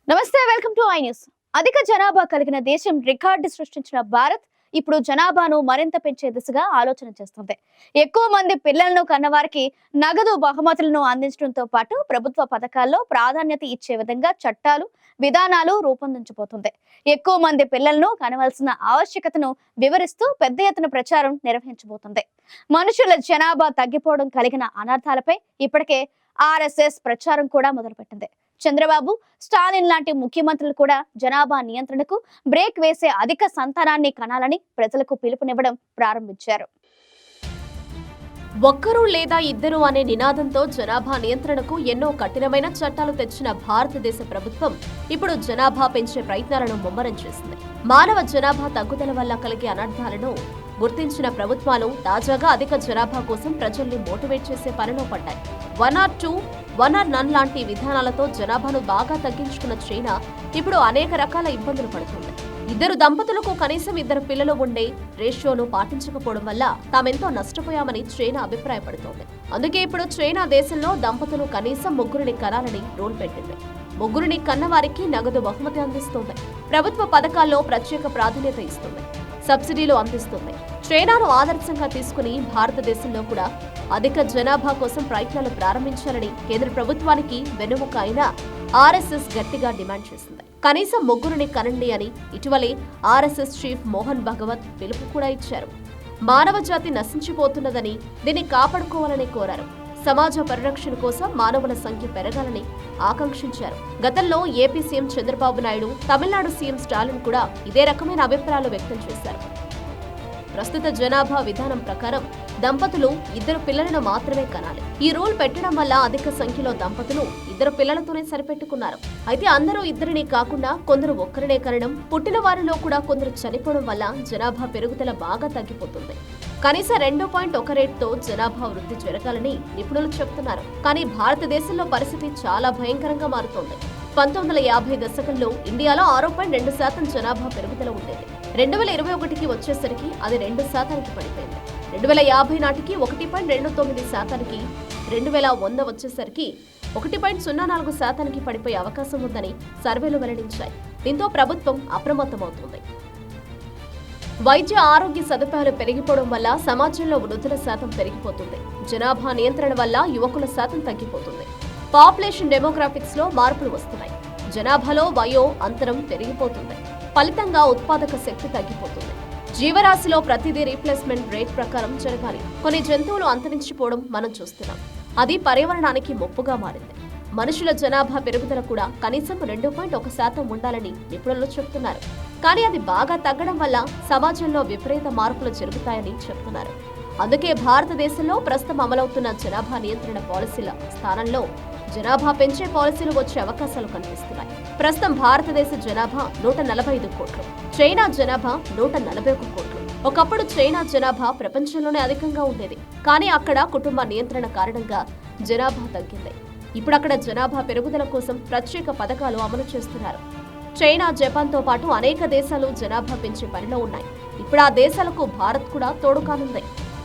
నమస్తే, welcome to I news. అధిక జనాభా కలిగిన దేశం రికార్డు సృష్టించిన భారత్ ఇప్పుడు జనాభాను మరింత పెంచే దిశగా ఆలోచన చేస్తుంది. ఎక్కువ మంది పిల్లలను కన్నవారికి నగదు బహుమతులను అందించడంతో పాటు ప్రభుత్వ పథకాల్లో ప్రాధాన్యత ఇచ్చే విధంగా చట్టాలు, విధానాలు రూపొందించబోతుంది. ఎక్కువ మంది పిల్లలను కనవలసిన ఆవశ్యకతను వివరిస్తూ పెద్ద ఎత్తున ప్రచారం నిర్వహించబోతుంది. మనుషుల జనాభా తగ్గిపోవడం కలిగిన అనర్థాలపై ఇప్పటికే ఆర్ఎస్ఎస్ ప్రచారం కూడా మొదలుపెట్టింది. చంద్రబాబు, స్టాలిన్ లాంటి ముఖ్యమంత్రులు కూడా జనాభా నియంత్రణకు బ్రేక్ వేసే అధిక సంతానాన్ని కనాలని ప్రజలకు పిలుపునివ్వడం ప్రారంభించారు. ఒక్కరు లేదా ఇద్దరు అనే నినాదంతో జనాభా నియంత్రణకు ఎన్నో కఠినమైన చట్టాలు తెచ్చిన భారతదేశ ప్రభుత్వం ఇప్పుడు జనాభా పెంచే ప్రయత్నాలను ముమ్మరం చేసింది. మానవ జనాభా తగ్గుదల వల్ల కలిగే అనర్థాలను గుర్తించిన ప్రభుత్వాలు తాజాగా అధిక జనాభా కోసం ప్రజల్ని మోటివేట్ చేసే పనిలో పడ్డాయి. 1 or 2, 1 or none లాంటి విధానాలతో జనాభాను బాగా తగ్గించుకున్న చైనా ఇప్పుడు అనేక రకాల ఇబ్బందులు పడుతుంది. ఇద్దరు దంపతులకు కనీసం 2 పిల్లలు ఉండే రేషియోను పాటించకపోవడం వల్ల తామెంతో నష్టపోయామని చైనా అభిప్రాయపడుతోంది. అందుకే ఇప్పుడు చైనా దేశంలో దంపతులు కనీసం 3 కనాలని రూల్ పెట్టింది. 3 కన్నవారికి నగదు బహుమతి అందిస్తోంది. ప్రభుత్వ పథకాల్లో ప్రత్యేక ప్రాధాన్యత ఇస్తుంది. సబ్సిడీలు అందిస్తుంది. చైనాను ఆదర్శంగా తీసుకుని భారతదేశంలో కూడా అధిక జనాభా కోసం ప్రయత్నాలు ప్రారంభించాలని కేంద్ర ప్రభుత్వానికి వెన్నుముక అయిన ఆర్ఎస్ఎస్ గట్టిగా డిమాండ్ చేసింది. కనీసం 3 కనండి అని ఇటీవలే ఆర్ఎస్ఎస్ చీఫ్ మోహన్ భగవత్ పిలుపు కూడా ఇచ్చారు. మానవ జాతి నశించిపోతున్నదని, దీన్ని కాపాడుకోవాలని కోరారు. సమాజ పరిరక్షణ కోసం మానవుల సంఖ్య పెరగాలని ఆకాంక్షించారు. గతంలో AP CM Chandrababu Naidu, Tamil Nadu CM Stalin కూడా ఇదే రకమైన అభిప్రాయాలు వ్యక్తం చేశారు. ప్రస్తుత జనాభా విధానం ప్రకారం దంపతులు 2 పిల్లలను మాత్రమే కనాలి. ఈ రూల్ పెట్టడం వల్ల అధిక సంఖ్యలో దంపతులు 2 పిల్లలతోనే సరిపెట్టుకున్నారు. అయితే అందరూ 2 కాకుండా కొందరు 1 కనడం, పుట్టిన వారిలో కూడా కొందరు చనిపోవడం వల్ల జనాభా పెరుగుదల బాగా తగ్గిపోతుంది. కనీసం 2.1 రేటుతో జనాభా వృద్ధి జరగాలని నిపుణులు చెబుతున్నారు. కానీ భారతదేశంలో పరిస్థితి చాలా భయంకరంగా మారుతోంది. 1950 దశకంలో ఇండియాలో 6.2% జనాభా పెరుగుదల ఉండేది. 2021కి వచ్చేసరికి అది 2%కి పడిపోయింది. 2050 నాటికి 1.29%కి, 2100 వచ్చేసరికి 1.04%కి పడిపోయే అవకాశం ఉందని సర్వేలు వెల్లడించాయి. దీంతో ప్రభుత్వం అప్రమత్తమవుతోంది. వైద్య ఆరోగ్య సదుపాయాలు పెరిగిపోవడం వల్ల సమాజంలో వృద్ధుల శాతం పెరిగిపోతుంది. జనాభా నియంత్రణ వల్ల యువకుల శాతం తగ్గిపోతుంది. పాపులేషన్ డెమోగ్రాఫిక్స్ లో మార్పులు వస్తున్నాయి. జనాభాలో వయో అంతరం పెరిగిపోతుంది. ఫలితంగా ఉత్పాదక శక్తి తగ్గిపోతుంది. జీవరాశిలో ప్రతిదీ రీప్లేస్మెంట్ రేట్ ప్రకారం జరగాలి. కొన్ని జంతువులు అంతరించిపోవడం మనం చూస్తున్నాం. అది పర్యావరణానికి ముప్పుగా మారింది. మనుషుల జనాభా పెరుగుదల కూడా కనీసం 2.1% ఉండాలని నిపుణులు చెబుతున్నారు. కానీ అది బాగా తగ్గడం వల్ల సమాజంలో విపరీత మార్పులు జరుగుతాయని చెబుతున్నారు. అందుకే భారతదేశంలో ప్రస్తుతం అమలవుతున్న జనాభా నియంత్రణ పాలసీల స్థానంలో జనాభా పెంచే పాలసీలు వచ్చే అవకాశాలు కనిపిస్తున్నాయి. ప్రస్తుతం భారతదేశ జనాభా 145 కోట్లు, చైనా జనాభా 141 కోట్లు. ఒకప్పుడు చైనా జనాభా ప్రపంచంలోనే అధికంగా ఉండేది. కానీ అక్కడ కుటుంబ నియంత్రణ కారణంగా జనాభా తగ్గింది. ఇప్పుడు అక్కడ జనాభా పెరుగుదల కోసం ప్రత్యేక పథకాలు అమలు చేస్తున్నారు. చైనా, జపాన్తో పాటు అనేక దేశాలు జనాభా పెంచే పనిలో ఉన్నాయి. ఇప్పుడు ఆ దేశాలకు భారత్ కూడా తోడు కానుంది.